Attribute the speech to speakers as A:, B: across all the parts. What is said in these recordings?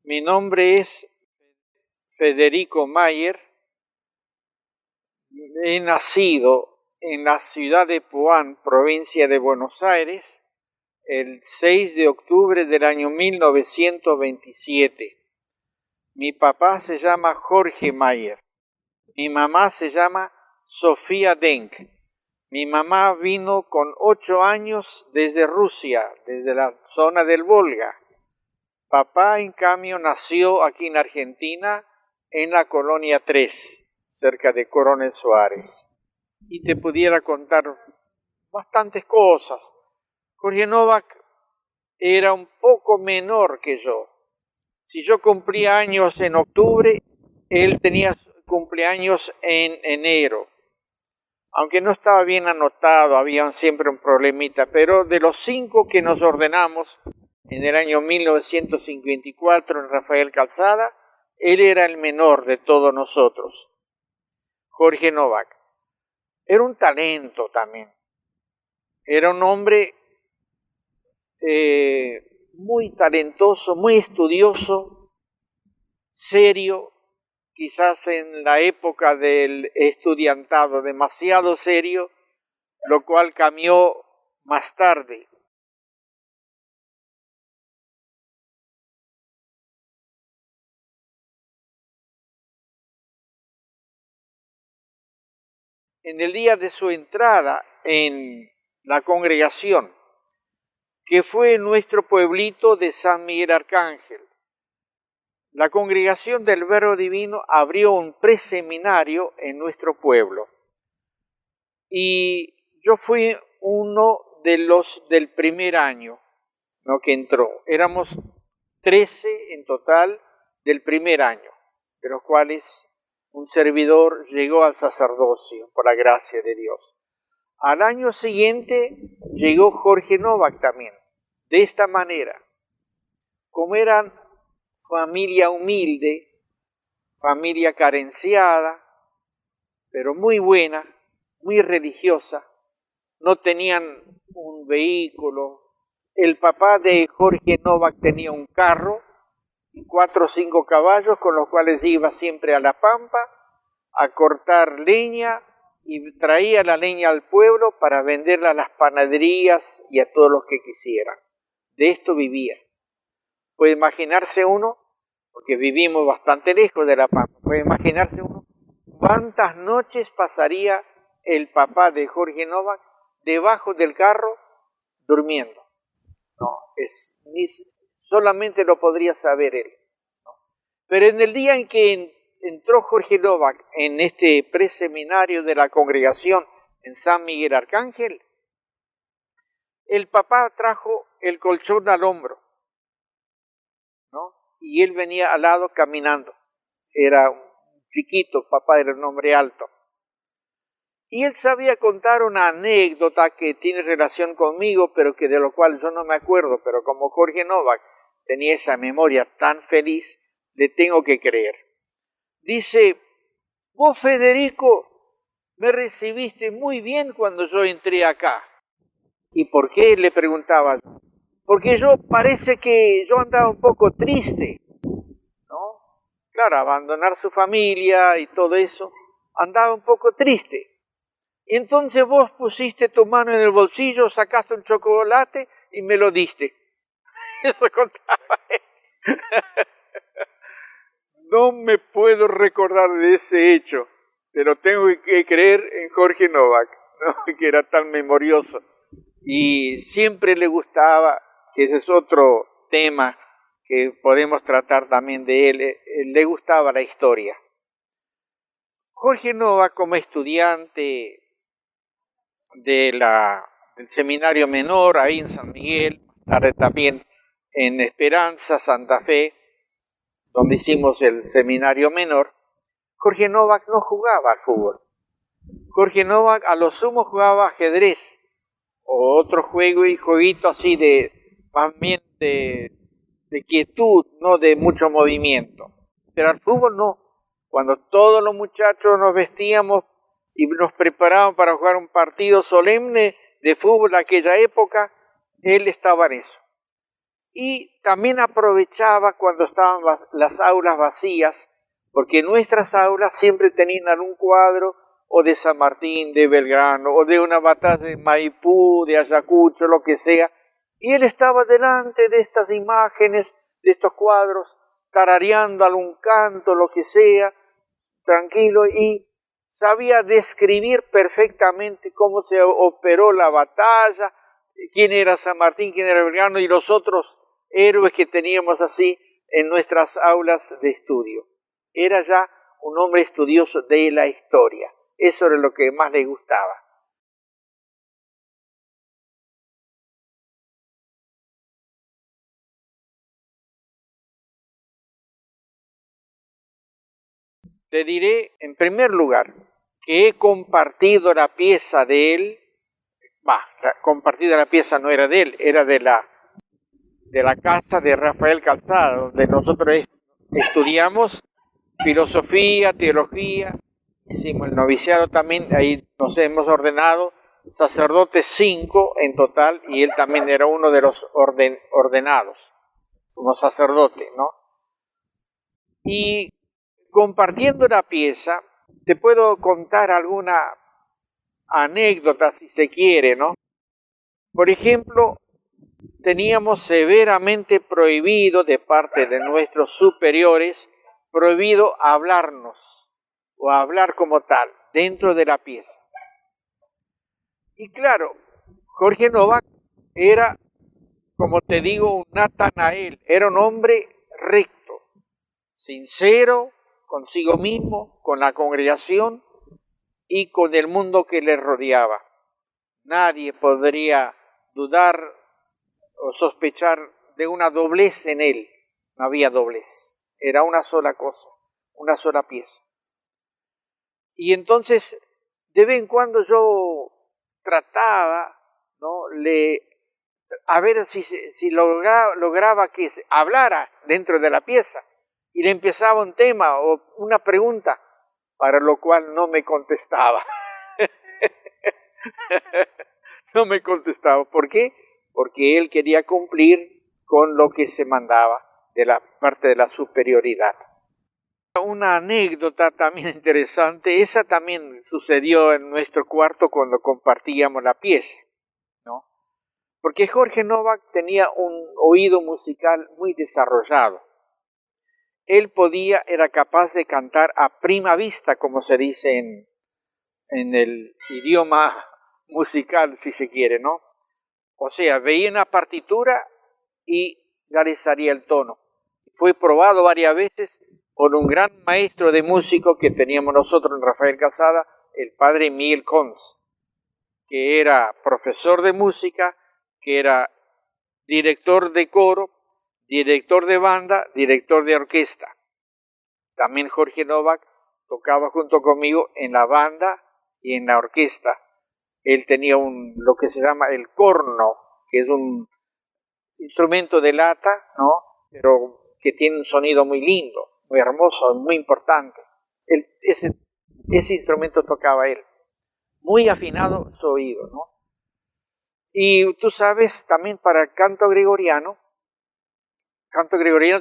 A: Mi nombre es Federico Mayer. He nacido en la ciudad de Puan, provincia de Buenos Aires, el 6 de octubre del año 1927. Mi papá se llama Jorge Mayer. Mi mamá se llama Sofía Denk. Mi mamá vino con 8 años desde Rusia, desde la zona del Volga. Papá, en cambio, nació aquí en Argentina, en la Colonia 3, cerca de Coronel Suárez. Y te pudiera contar bastantes cosas. Jorge Novak era un poco menor que yo. Si yo cumplía años en octubre, él tenía cumpleaños en enero. Aunque no estaba bien anotado, había siempre un problemita, pero de los 5 que nos ordenamos en el año 1954 en Rafael Calzada, él era el menor de todos nosotros. Jorge Novak. Era un talento también. Era un hombre muy talentoso, muy estudioso, serio, quizás en la época del estudiantado, demasiado serio, lo cual cambió más tarde. En el día de su entrada en la congregación, que fue en nuestro pueblito de San Miguel Arcángel, la congregación del Verbo Divino abrió un preseminario en nuestro pueblo. Y yo fui uno de los del primer año, ¿no?, que entró. Éramos 13 en total del primer año, de los cuales un servidor llegó al sacerdocio por la gracia de Dios. Al año siguiente llegó Jorge Novak también, de esta manera. Como eran familia humilde, familia carenciada, pero muy buena, muy religiosa, no tenían un vehículo. El papá de Jorge Novak tenía un carro y 4 o 5 caballos con los cuales iba siempre a la pampa a cortar leña y traía la leña al pueblo para venderla a las panaderías y a todos los que quisieran. De esto vivía. Puede imaginarse uno, porque vivimos bastante lejos de la pampa, puede imaginarse uno cuántas noches pasaría el papá de Jorge Novak debajo del carro durmiendo. No, solamente lo podría saber él, ¿no? Pero en el día en que entró Jorge Novak en este preseminario de la congregación en San Miguel Arcángel, el papá trajo el colchón al hombro, ¿no? Y él venía al lado caminando. Era un chiquito, papá era un hombre alto. Y él sabía contar una anécdota que tiene relación conmigo, pero que de lo cual yo no me acuerdo, pero como Jorge Novak tenía esa memoria tan feliz, le tengo que creer. Dice: vos, Federico, me recibiste muy bien cuando yo entré acá. ¿Y por qué?, le preguntaba. Porque yo parece que yo andaba un poco triste, ¿no? Claro, abandonar su familia y todo eso, andaba un poco triste. Y entonces vos pusiste tu mano en el bolsillo, sacaste un chocolate y me lo diste. Eso contaba él. No me puedo recordar de ese hecho, pero tengo que creer en Jorge Novak, ¿no?, que era tan memorioso. Y siempre le gustaba, que ese es otro tema que podemos tratar también de él, le gustaba la historia. Jorge Novak, como estudiante del seminario menor ahí en San Miguel, también en Esperanza, Santa Fe, donde hicimos el seminario menor, Jorge Novak no jugaba al fútbol. Jorge Novak a lo sumo jugaba ajedrez o otro juego y jueguito así de más bien de quietud, no de mucho movimiento. Pero al fútbol no. Cuando todos los muchachos nos vestíamos y nos preparaban para jugar un partido solemne de fútbol de aquella época, él estaba en eso. Y también aprovechaba cuando estaban las aulas vacías, porque nuestras aulas siempre tenían algún cuadro o de San Martín, de Belgrano, o de una batalla de Maipú, de Ayacucho, lo que sea, y él estaba delante de estas imágenes, de estos cuadros, tarareando algún canto, lo que sea, tranquilo, y sabía describir perfectamente cómo se operó la batalla, quién era San Martín, quién era Belgrano, y los otros héroes que teníamos así en nuestras aulas de estudio. Era ya un hombre estudioso de la historia. Eso era lo que más le gustaba. Te diré, en primer lugar, que he compartido la pieza de él. Compartida la pieza no era de él, era de la casa de Rafael Calzada, donde nosotros estudiamos filosofía, teología, hicimos el noviciado también, ahí nos hemos ordenado sacerdotes 5 en total, y él también era uno de los ordenados como sacerdote, ¿no? Y compartiendo la pieza, te puedo contar alguna anécdota, si se quiere, ¿no? Por ejemplo, teníamos severamente prohibido de parte de nuestros superiores, prohibido hablarnos o hablar como tal dentro de la pieza. Y claro, Jorge Novak era, como te digo, un Natanael, era un hombre recto, sincero consigo mismo, con la congregación y con el mundo que le rodeaba. Nadie podría dudar o sospechar de una doblez en él. No había doblez, era una sola cosa, una sola pieza. Y entonces, de vez en cuando yo trataba, ¿no?, a ver si lograba que hablara dentro de la pieza, y le empezaba un tema o una pregunta, para lo cual no me contestaba. No me contestaba. ¿Por qué? Porque él quería cumplir con lo que se mandaba de la parte de la superioridad. Una anécdota también interesante, esa también sucedió en nuestro cuarto cuando compartíamos la pieza, ¿no? Porque Jorge Novak tenía un oído musical muy desarrollado. Él era capaz de cantar a prima vista, como se dice en el idioma musical, si se quiere, ¿no? O sea, veía una partitura y ya le salía el tono. Fue probado varias veces por un gran maestro de músico que teníamos nosotros en Rafael Calzada, el padre Miguel Cons, que era profesor de música, que era director de coro, director de banda, director de orquesta. También Jorge Novak tocaba junto conmigo en la banda y en la orquesta. Él tenía lo que se llama el corno, que es un instrumento de lata, ¿no?, pero que tiene un sonido muy lindo, muy hermoso, muy importante. Ese instrumento tocaba él, muy afinado su oído, ¿no? Y tú sabes, también para el canto gregoriano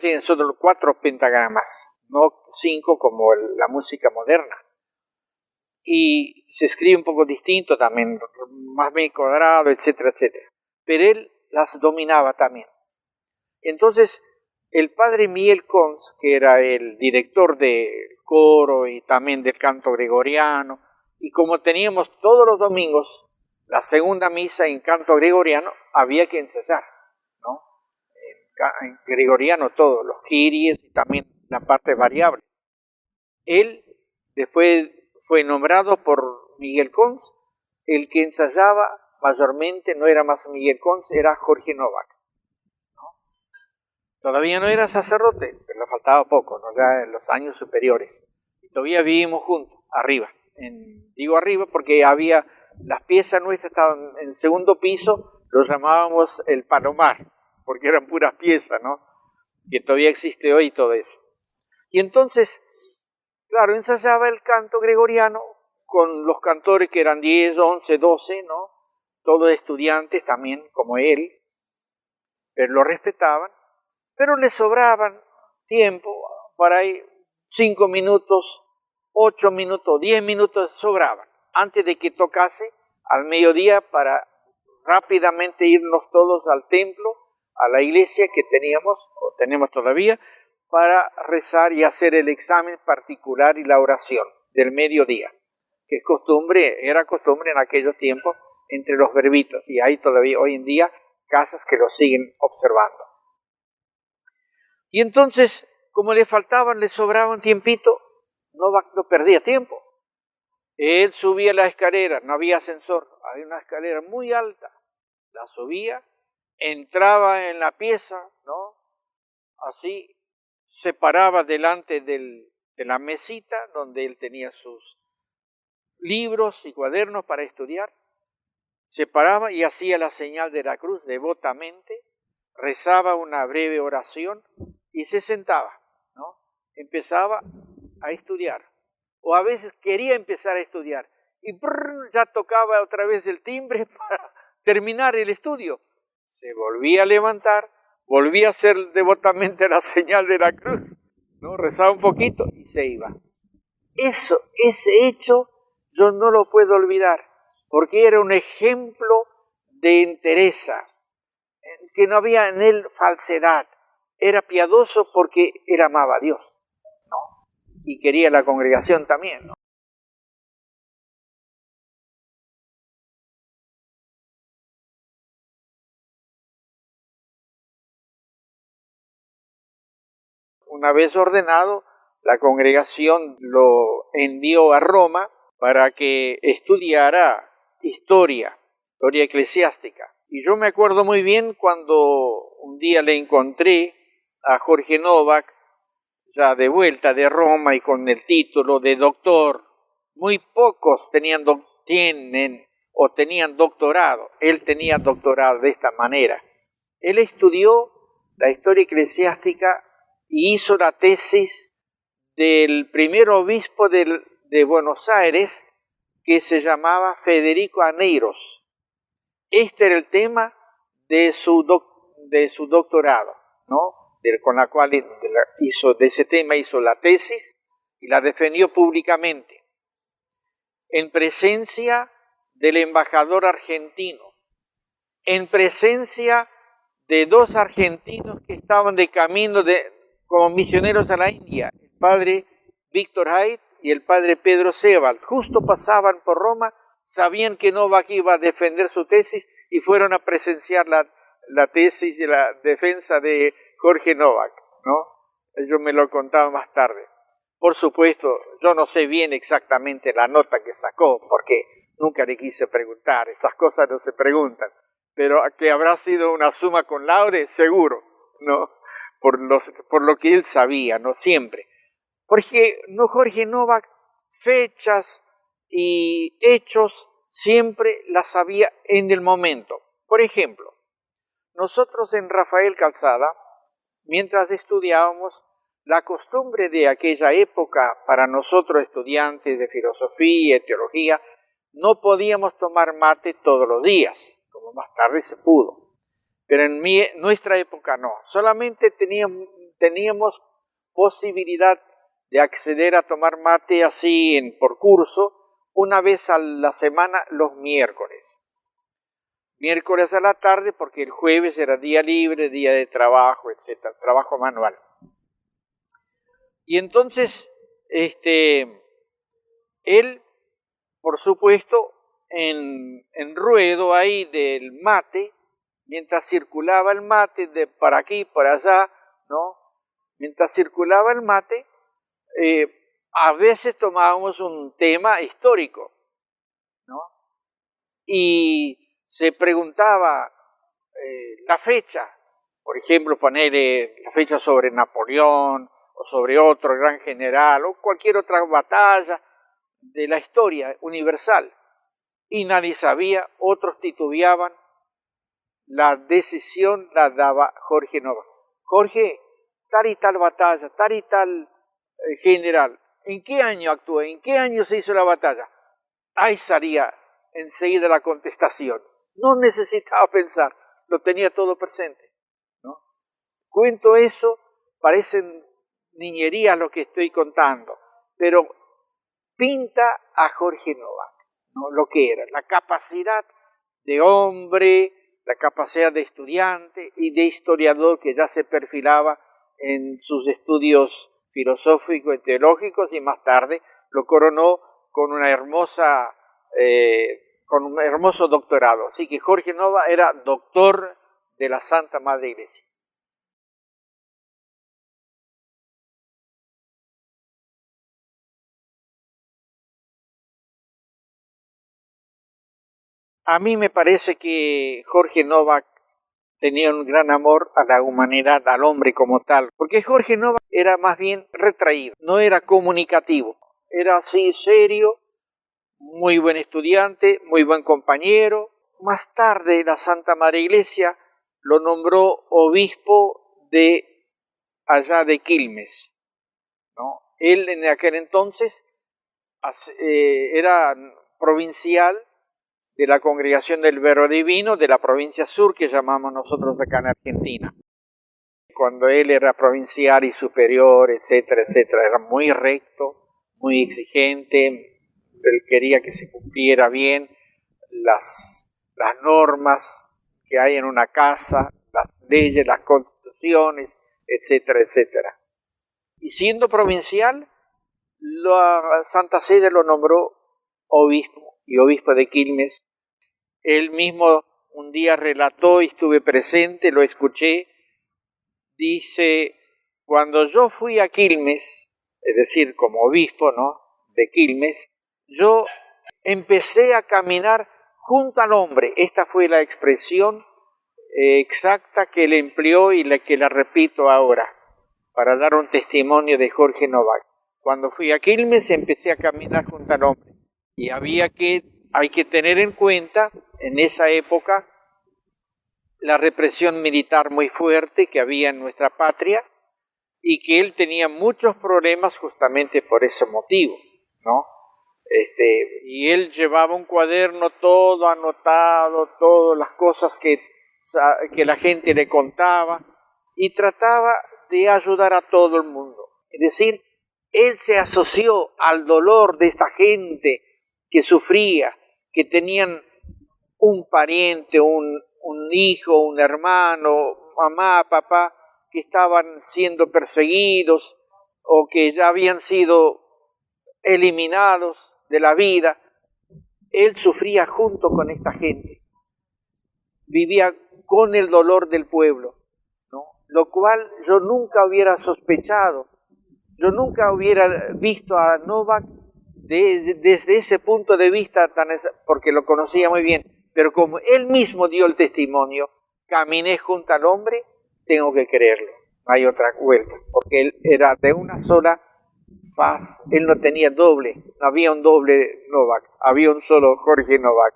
A: tiene solo 4 pentagramas, no 5 como la música moderna. Y se escribe un poco distinto también, más bien cuadrado, etcétera, etcétera. Pero él las dominaba también. Entonces, el padre Miguel Cons, que era el director del coro y también del canto gregoriano, y como teníamos todos los domingos la segunda misa en canto gregoriano, había que ensayar, ¿no? En gregoriano todo, los kiries y también la parte variable. Él después fue nombrado por Miguel Cons, el que ensayaba mayormente no era más Miguel Cons, era Jorge Novak, ¿no? Todavía no era sacerdote, pero le faltaba poco, ¿no?, ya en los años superiores. Y todavía vivimos juntos, arriba. Digo arriba porque las piezas nuestras estaban en el segundo piso, lo llamábamos el Palomar, porque eran puras piezas, ¿no?, que todavía existe hoy todo eso. Y entonces, claro, ensayaba el canto gregoriano con los cantores que eran 10, 11, 12, ¿no?, todos estudiantes también, como él. pero lo respetaban, pero le sobraban tiempo, para ahí 5 minutos, 8 minutos, 10 minutos sobraban, antes de que tocase al mediodía para rápidamente irnos todos al templo, a la iglesia que teníamos, o tenemos todavía, para rezar y hacer el examen particular y la oración del mediodía, que es costumbre, era costumbre en aquellos tiempos entre los verbitos, y hay todavía hoy en día casas que lo siguen observando. Y entonces, como le sobraba un tiempito, no perdía tiempo. Él subía la escalera, no había ascensor, había una escalera muy alta, la subía, entraba en la pieza, ¿no? Así se paraba delante de la mesita donde él tenía sus libros y cuadernos para estudiar, se paraba y hacía la señal de la cruz devotamente, rezaba una breve oración y se sentaba, ¿no? Empezaba a estudiar, o a veces quería empezar a estudiar y ya tocaba otra vez el timbre para terminar el estudio. Se volvía a levantar, volvía a hacer devotamente la señal de la cruz, ¿no? Rezaba un poquito y se iba. Ese hecho yo no lo puedo olvidar, porque era un ejemplo de entereza, que no había en él falsedad. Era piadoso porque él amaba a Dios, ¿no? Y quería la congregación también, ¿no? Una vez ordenado, la congregación lo envió a Roma para que estudiara historia eclesiástica. Y yo me acuerdo muy bien cuando un día le encontré a Jorge Novak, ya de vuelta de Roma y con el título de doctor. Muy pocos tenían doctorado. Él tenía doctorado de esta manera. Él estudió la historia eclesiástica y hizo la tesis del primer obispo de Buenos Aires, que se llamaba Federico Aneiros. Este era el tema de su doctorado, ¿no? Con la cual de ese tema hizo la tesis y la defendió públicamente, en presencia del embajador argentino, en presencia de 2 argentinos que estaban de camino como misioneros a la India, el padre Víctor Haidt y el padre Pedro Sebald. Justo pasaban por Roma, sabían que Novak iba a defender su tesis y fueron a presenciar la tesis y la defensa de Jorge Novak, ¿no? Ellos me lo contaban más tarde. Por supuesto, yo no sé bien exactamente la nota que sacó, porque nunca le quise preguntar, esas cosas no se preguntan, pero que habrá sido una summa cum laude, seguro, ¿no? Por lo que él sabía, no siempre. Porque Jorge Novak, fechas y hechos, siempre las sabía en el momento. Por ejemplo, nosotros en Rafael Calzada, mientras estudiábamos, la costumbre de aquella época para nosotros estudiantes de filosofía y teología, no podíamos tomar mate todos los días, como más tarde se pudo. Pero en nuestra época no, solamente teníamos posibilidad de acceder a tomar mate así por curso una vez a la semana los miércoles. Miércoles a la tarde porque el jueves era día libre, día de trabajo, etcétera, trabajo manual. Y entonces, él, por supuesto, en ruedo ahí del mate, mientras circulaba el mate de para aquí, para allá, ¿no? Mientras circulaba el mate, a veces tomábamos un tema histórico, ¿no? Y se preguntaba la fecha, por ejemplo, poner la fecha sobre Napoleón o sobre otro gran general o cualquier otra batalla de la historia universal. Y nadie sabía, otros titubeaban. La decisión la daba Jorge Novak. Jorge, tal y tal batalla, tal y tal general, ¿en qué año actuó? ¿En qué año se hizo la batalla? Ahí salía enseguida la contestación. No necesitaba pensar, lo tenía todo presente. Cuento eso, parecen niñerías lo que estoy contando, pero pinta a Jorge Novak, ¿no? Lo que era, la capacidad de hombre, la capacidad de estudiante y de historiador que ya se perfilaba en sus estudios filosóficos y teológicos, y más tarde lo coronó con una con un hermoso doctorado. Así que Jorge Nova era doctor de la Santa Madre Iglesia. A mí me parece que Jorge Novak tenía un gran amor a la humanidad, al hombre como tal, porque Jorge Novak era más bien retraído, no era comunicativo, era así serio, muy buen estudiante, muy buen compañero. Más tarde la Santa Madre Iglesia lo nombró obispo de allá de Quilmes, ¿no? Él en aquel entonces era provincial de la Congregación del Verbo Divino de la provincia sur, que llamamos nosotros acá en Argentina. Cuando él era provincial y superior, etcétera, etcétera, era muy recto, muy exigente, él quería que se cumpliera bien las normas que hay en una casa, las leyes, las constituciones, etcétera, etcétera. Y siendo provincial, la Santa Sede lo nombró obispo, y obispo de Quilmes. Él mismo un día relató, y estuve presente, lo escuché, dice: cuando yo fui a Quilmes, es decir, como obispo, ¿no?, de Quilmes, yo empecé a caminar junto al hombre. Esta fue la expresión exacta que él empleó y que la repito ahora, para dar un testimonio de Jorge Novak. Cuando fui a Quilmes empecé a caminar junto al hombre. Y hay que tener en cuenta, en esa época, la represión militar muy fuerte que había en nuestra patria, y que él tenía muchos problemas justamente por ese motivo, ¿no? Y él llevaba un cuaderno todo anotado, todas las cosas que la gente le contaba, y trataba de ayudar a todo el mundo. Es decir, él se asoció al dolor de esta gente que sufría, que tenían un pariente, un hijo, un hermano, mamá, papá, que estaban siendo perseguidos o que ya habían sido eliminados de la vida. Él sufría junto con esta gente, vivía con el dolor del pueblo, ¿no? Lo cual yo nunca hubiera sospechado, yo nunca hubiera visto a Novak desde ese punto de vista, porque lo conocía muy bien, pero como él mismo dio el testimonio, caminé junto al hombre, tengo que creerlo, no hay otra vuelta, porque él era de una sola faz, él no tenía doble, no había un doble Novak, había un solo Jorge Novak.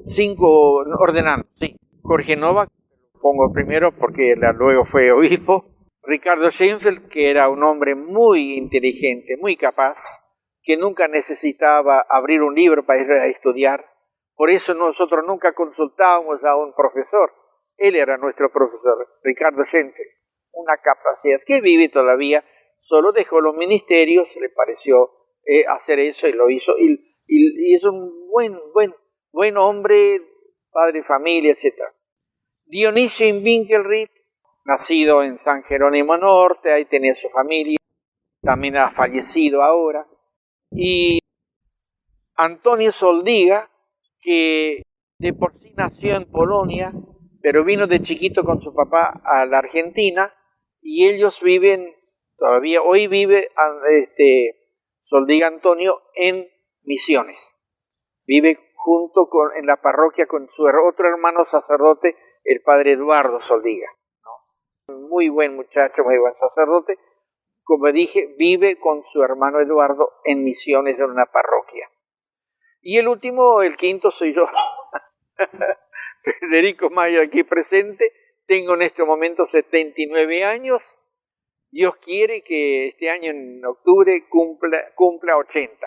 A: Cinco ordenando, sí. Jorge Novak, pongo primero porque luego fue obispo. Ricardo Schenfeld, que era un hombre muy inteligente, muy capaz, que nunca necesitaba abrir un libro para ir a estudiar. Por eso nosotros nunca consultábamos a un profesor. Él era nuestro profesor, Ricardo Schenfeld. Una capacidad que vive todavía, solo dejó los ministerios, le pareció hacer eso y lo hizo. Y es un buen hombre, padre de familia, etc. Dionisio Winkelried, nacido en San Jerónimo Norte, ahí tenía su familia, también ha fallecido ahora. Y Antonio Soldiga, que de por sí nació en Polonia, pero vino de chiquito con su papá a la Argentina, y ellos viven, todavía hoy vive Soldiga Antonio en Misiones. Vive en la parroquia con su otro hermano sacerdote, el padre Eduardo Soldiga, ¿no? Muy buen muchacho, muy buen sacerdote. Como dije, vive con su hermano Eduardo en Misiones, en una parroquia. Y el último, el quinto, soy yo, Federico Mayer, aquí presente. Tengo en este momento 79 años Dios quiere que este año en octubre cumpla 80.